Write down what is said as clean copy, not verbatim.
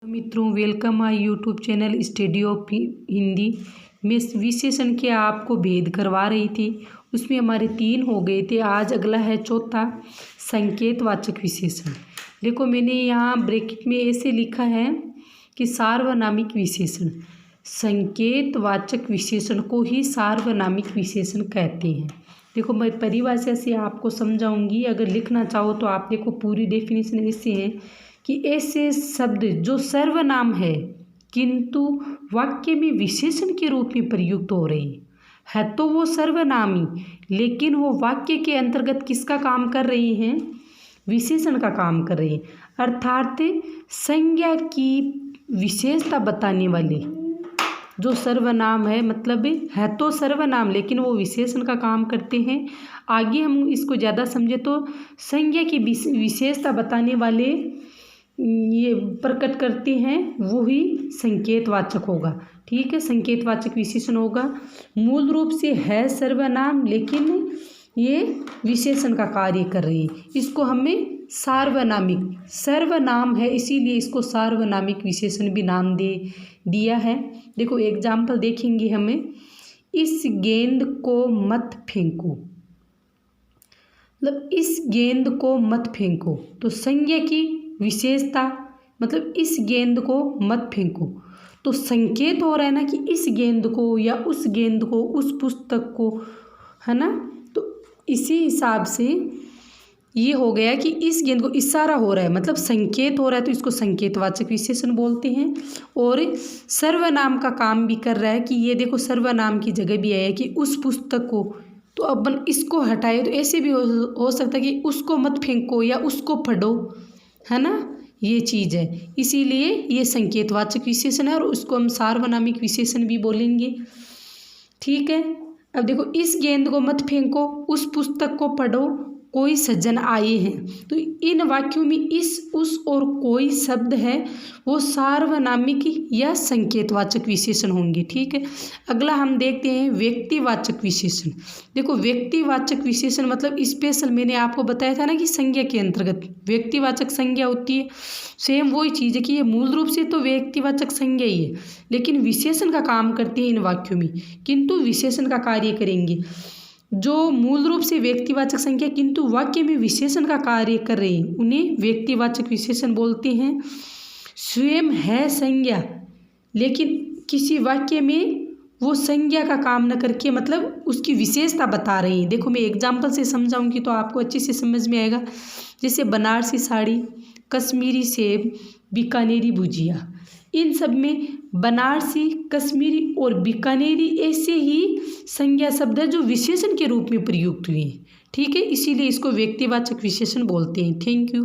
मित्रों, welcome my YouTube channel study of Hindi. मैं विशेषण के आपको भेद करवा रही थी, उसमें हमारे 3 हो गए थे। आज अगला है चौथा, संकेतवाचक विशेषण। देखो मैंने यहाँ ब्रैकेट में ऐसे लिखा है कि सार्वनामिक विशेषण, संकेतवाचक विशेषण को ही सार्वनामिक विशेषण कहते हैं। देखो मैं परिभाषा से आपको समझाऊंगी, अगर लिखना चाहो तो आप देखो पूरी डेफिनेशन ऐसे है कि ऐसे शब्द जो सर्वनाम है किंतु वाक्य में विशेषण के रूप में प्रयुक्त हो रही है तो वो सर्वनामी, लेकिन वो वाक्य के अंतर्गत किसका काम कर रही हैं? विशेषण का काम कर रही है। अर्थात संज्ञा की विशेषता बताने वाले जो सर्वनाम है, मतलब है तो सर्वनाम लेकिन वो विशेषण का काम करते हैं। आगे हम इसको ज़्यादा समझे तो संज्ञा की विशेषता बताने वाले ये प्रकट करते हैं, वो ही संकेतवाचक होगा। ठीक है, संकेतवाचक विशेषण होगा। मूल रूप से है सर्वनाम लेकिन ये विशेषण का कार्य कर रही है। इसको हमें सार्वनामिक, सर्वनाम है इसीलिए इसको सार्वनामिक विशेषण भी नाम दिया है। देखो एग्जाम्पल देखेंगे हमें, इस गेंद को मत फेंको, मतलब इस गेंद को मत फेंको तो संज्ञा की विशेषता, मतलब इस गेंद को मत फेंको तो संकेत हो रहा है ना कि इस गेंद को या उस गेंद को, उस पुस्तक को, है ना। तो इसी हिसाब से ये हो गया कि इस गेंद को इशारा हो रहा है, मतलब संकेत हो रहा है तो इसको संकेतवाचक विशेषण बोलते हैं। और सर्वनाम का काम भी कर रहा है कि ये देखो सर्वनाम की जगह भी है कि उस पुस्तक को, तो अपन इसको हटाए तो ऐसे भी हो सकता है कि उसको मत फेंको या उसको पढ़ो, है ना। ये चीज़ है, इसीलिए ये संकेतवाचक विशेषण है और उसको हम सार्वनामिक विशेषण भी बोलेंगे। ठीक है, अब देखो इस गेंद को मत फेंको, उस पुस्तक को पढ़ो, कोई सज्जन आए हैं, तो इन वाक्यों में इस, उस और कोई शब्द है वो सार्वनामिक या संकेतवाचक विशेषण होंगे। ठीक है, अगला हम देखते हैं व्यक्तिवाचक विशेषण। देखो व्यक्तिवाचक विशेषण मतलब स्पेशल, मैंने आपको बताया था ना कि संज्ञा के अंतर्गत व्यक्तिवाचक संज्ञा होती है। सेम वही चीज़ है कि ये मूल रूप से तो व्यक्तिवाचक संज्ञा ही है लेकिन विशेषण का काम करती है इन वाक्यों में, किंतु विशेषण का कार्य करेंगे। जो मूल रूप से व्यक्तिवाचक संज्ञा किंतु वाक्य में विशेषण का कार्य कर रहे हैं उन्हें व्यक्तिवाचक विशेषण बोलते हैं। स्वयं है संज्ञा लेकिन किसी वाक्य में वो संज्ञा का काम न करके मतलब उसकी विशेषता बता रही हैं। देखो मैं एग्जाम्पल से समझाऊंगी तो आपको अच्छे से समझ में आएगा। जैसे बनारसी साड़ी, कश्मीरी सेब, बीकानेरी भुजिया, इन सब में बनारसी, कश्मीरी और बीकानेरी ऐसे ही संज्ञा शब्द है जो विशेषण के रूप में प्रयुक्त हुए हैं। ठीक है, इसीलिए इसको व्यक्तिवाचक विशेषण बोलते हैं। Thank you.